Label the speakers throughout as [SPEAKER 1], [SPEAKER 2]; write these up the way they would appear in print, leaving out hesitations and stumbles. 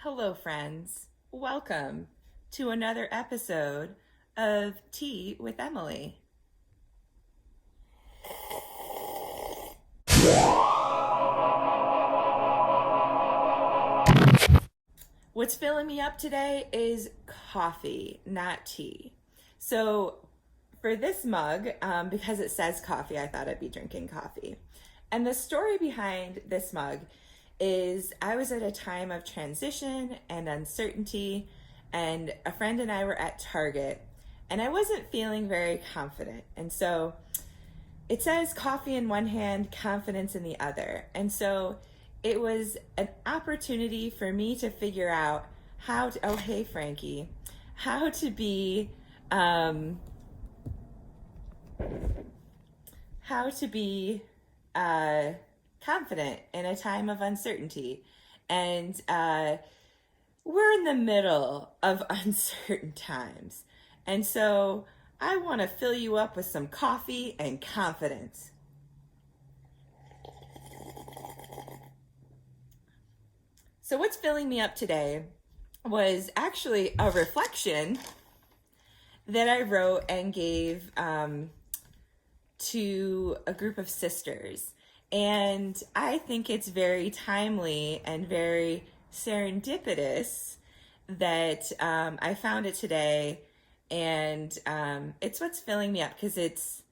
[SPEAKER 1] Hello, friends. Welcome to another episode of Tea with Emily. What's filling me up today is coffee, not tea. So, for this mug, because it says coffee, I thought I'd be drinking coffee. And the story behind this mug is I was at a time of transition and uncertainty, and a friend and I were at Target, and I wasn't feeling very confident. And so it says coffee in one hand, confidence in the other. And so it was an opportunity for me to figure out how to, oh, hey, Frankie, how to be, confident in a time of uncertainty. And we're in the middle of uncertain times. And so I want to fill you up with some coffee and confidence. So what's filling me up today was actually a reflection that I wrote and gave to a group of sisters. And I think it's very timely and very serendipitous that I found it today. And it's what's filling me up because it's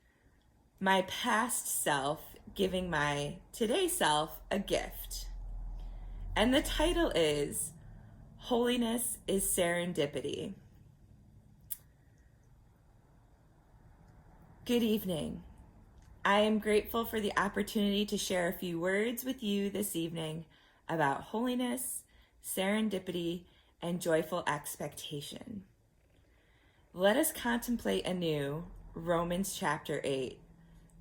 [SPEAKER 1] my past self giving my today self a gift. And the title is Holiness is Serendipity. Good evening. I am grateful for the opportunity to share a few words with you this evening about holiness, serendipity, and joyful expectation. Let us contemplate anew Romans chapter 8.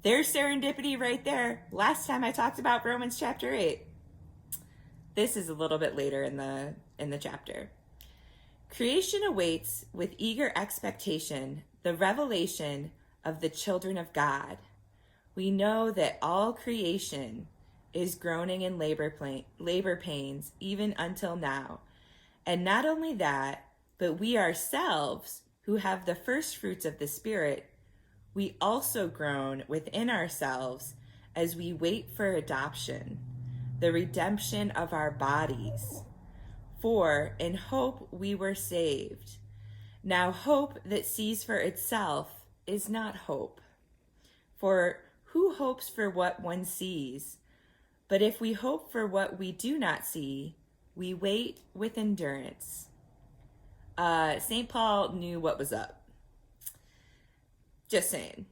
[SPEAKER 1] There's serendipity right there. Last time I talked about Romans chapter 8. This is a little bit later in the chapter. Creation awaits with eager expectation the revelation of the children of God. We know that all creation is groaning in labor pains even until now. And not only that, but we ourselves who have the first fruits of the Spirit, we also groan within ourselves as we wait for adoption, the redemption of our bodies. For in hope we were saved. Now hope that sees for itself is not hope. For who hopes for what one sees? But if we hope for what we do not see, we wait with endurance. St. Paul knew what was up. Just saying.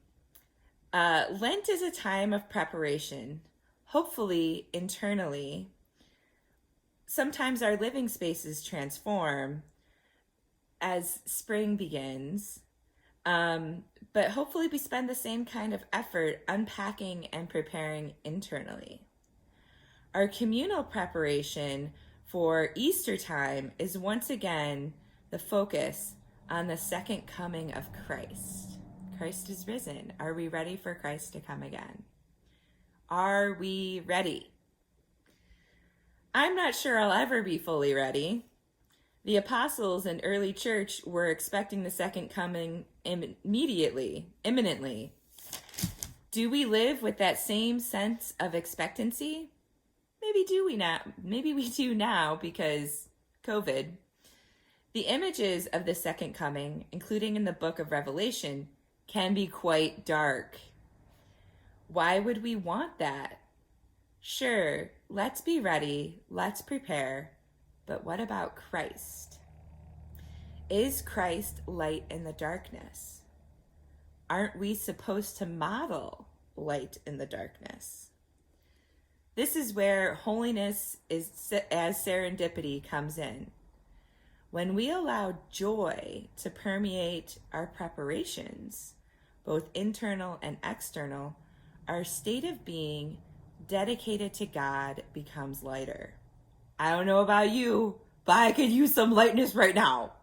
[SPEAKER 1] Lent is a time of preparation, hopefully internally. Sometimes our living spaces transform as spring begins, but hopefully we spend the same kind of effort unpacking and preparing internally. Our communal preparation for Easter time is once again the focus on the second coming of Christ. Christ is risen. Are we ready for Christ to come again? Are we ready? I'm not sure I'll ever be fully ready. The apostles and early church were expecting the second coming imminently. Do we live with that same sense of expectancy? Maybe we do now because COVID. The images of the second coming, including in the book of Revelation, can be quite dark. Why would we want that? Sure, let's be ready, let's prepare, but what about Christ? Is Christ light in the darkness? Aren't we supposed to model light in the darkness? This is where holiness as serendipity comes in. When we allow joy to permeate our preparations, both internal and external, our state of being dedicated to God becomes lighter. I don't know about you, but I could use some lightness right now.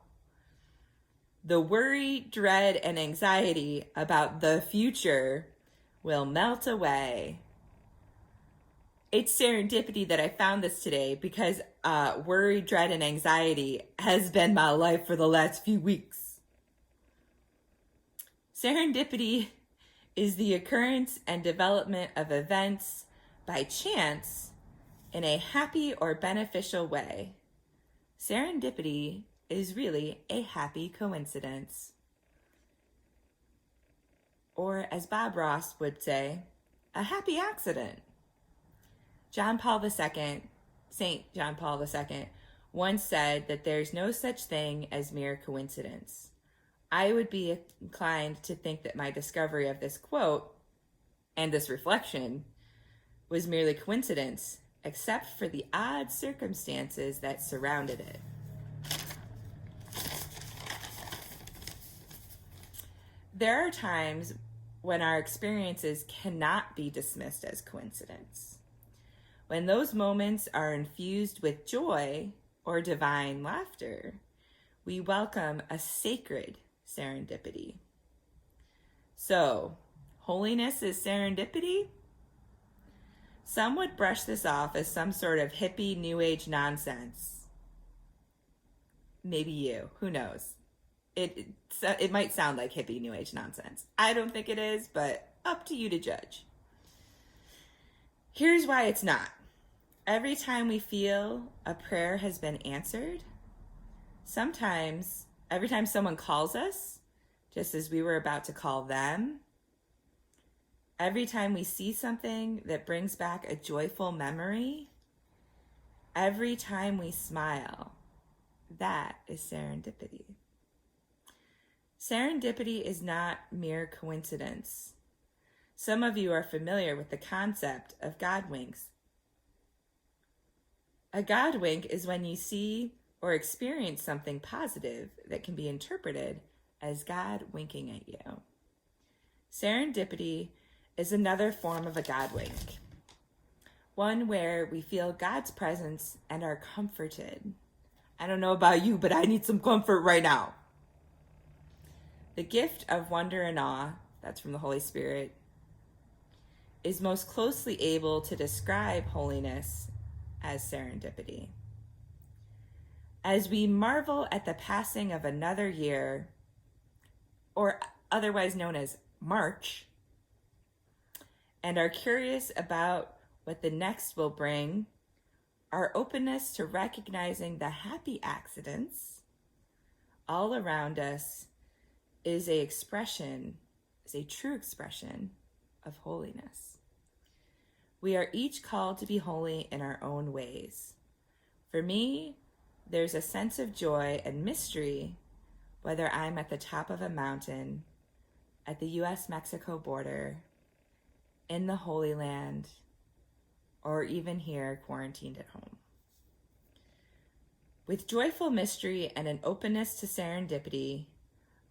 [SPEAKER 1] The worry, dread, and anxiety about the future will melt away. It's serendipity that I found this today because worry, dread, and anxiety has been my life for the last few weeks. Serendipity is the occurrence and development of events by chance in a happy or beneficial way. Serendipity is really a happy coincidence. Or as Bob Ross would say, a happy accident. Saint John Paul II, once said that there's no such thing as mere coincidence. I would be inclined to think that my discovery of this quote and this reflection was merely coincidence, except for the odd circumstances that surrounded it. There are times when our experiences cannot be dismissed as coincidence. When those moments are infused with joy or divine laughter, we welcome a sacred serendipity. So, holiness is serendipity? Some would brush this off as some sort of hippie new age nonsense. Maybe you, who knows? It might sound like hippie new age nonsense. I don't think it is, but up to you to judge. Here's why it's not. Every time we feel a prayer has been answered, sometimes, every time someone calls us, just as we were about to call them, every time we see something that brings back a joyful memory, every time we smile, that is serendipity. Serendipity is not mere coincidence. Some of you are familiar with the concept of God winks. A God wink is when you see or experience something positive that can be interpreted as God winking at you. Serendipity is another form of a God wink, one where we feel God's presence and are comforted. I don't know about you, but I need some comfort right now. The gift of wonder and awe, that's from the Holy Spirit, is most closely able to describe holiness as serendipity. As we marvel at the passing of another year, or otherwise known as March, and are curious about what the next will bring, our openness to recognizing the happy accidents all around us is a true expression of holiness. We are each called to be holy in our own ways. For me, there's a sense of joy and mystery, whether I'm at the top of a mountain, at the US-Mexico border, in the Holy Land, or even here quarantined at home. With joyful mystery and an openness to serendipity,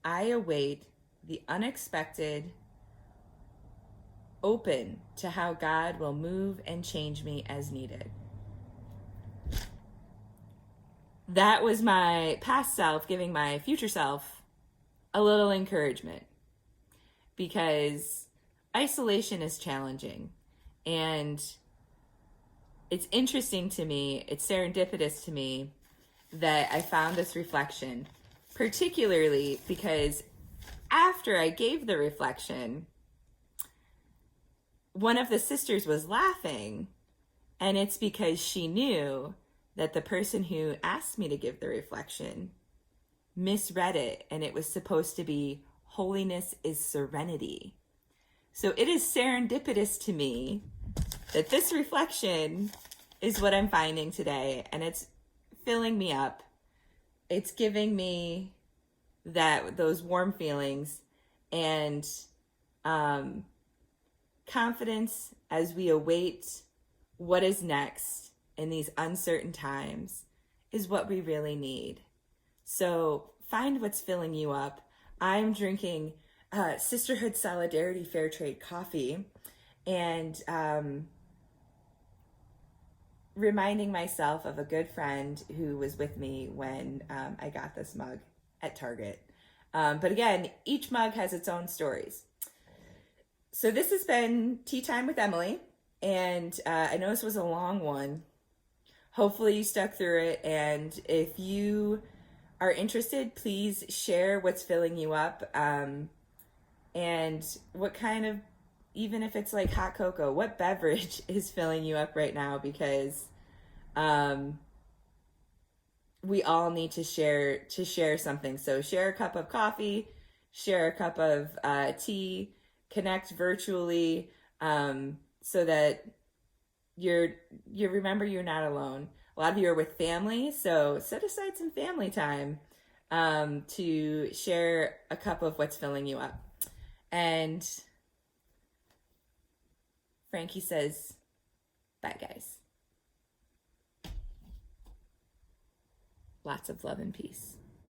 [SPEAKER 1] I await the unexpected, open to how God will move and change me as needed. That was my past self giving my future self a little encouragement, because isolation is challenging, and it's interesting to me, it's serendipitous to me that I found this reflection, particularly because after I gave the reflection, one of the sisters was laughing, and it's because she knew that the person who asked me to give the reflection misread it, and it was supposed to be holiness is serenity. So it is serendipitous to me that this reflection is what I'm finding today, and it's filling me up. It's giving me those warm feelings and confidence as we await what is next in these uncertain times is what we really need. So find what's filling you up. I'm drinking Sisterhood Solidarity Fair Trade coffee, and reminding myself of a good friend who was with me when I got this mug at Target. But again, each mug has its own stories. So this has been Tea Time with Emily. And I know this was a long one. Hopefully you stuck through it. And if you are interested, please share what's filling you up, and what kind of, even if it's like hot cocoa, what beverage is filling you up right now, because um, we all need to share something. So share a cup of coffee, share a cup of tea, connect virtually, so that you remember you're not alone. A lot of you are with family, so set aside some family time, to share a cup of what's filling you up. And Frankie says, bye, guys. Lots of love and peace.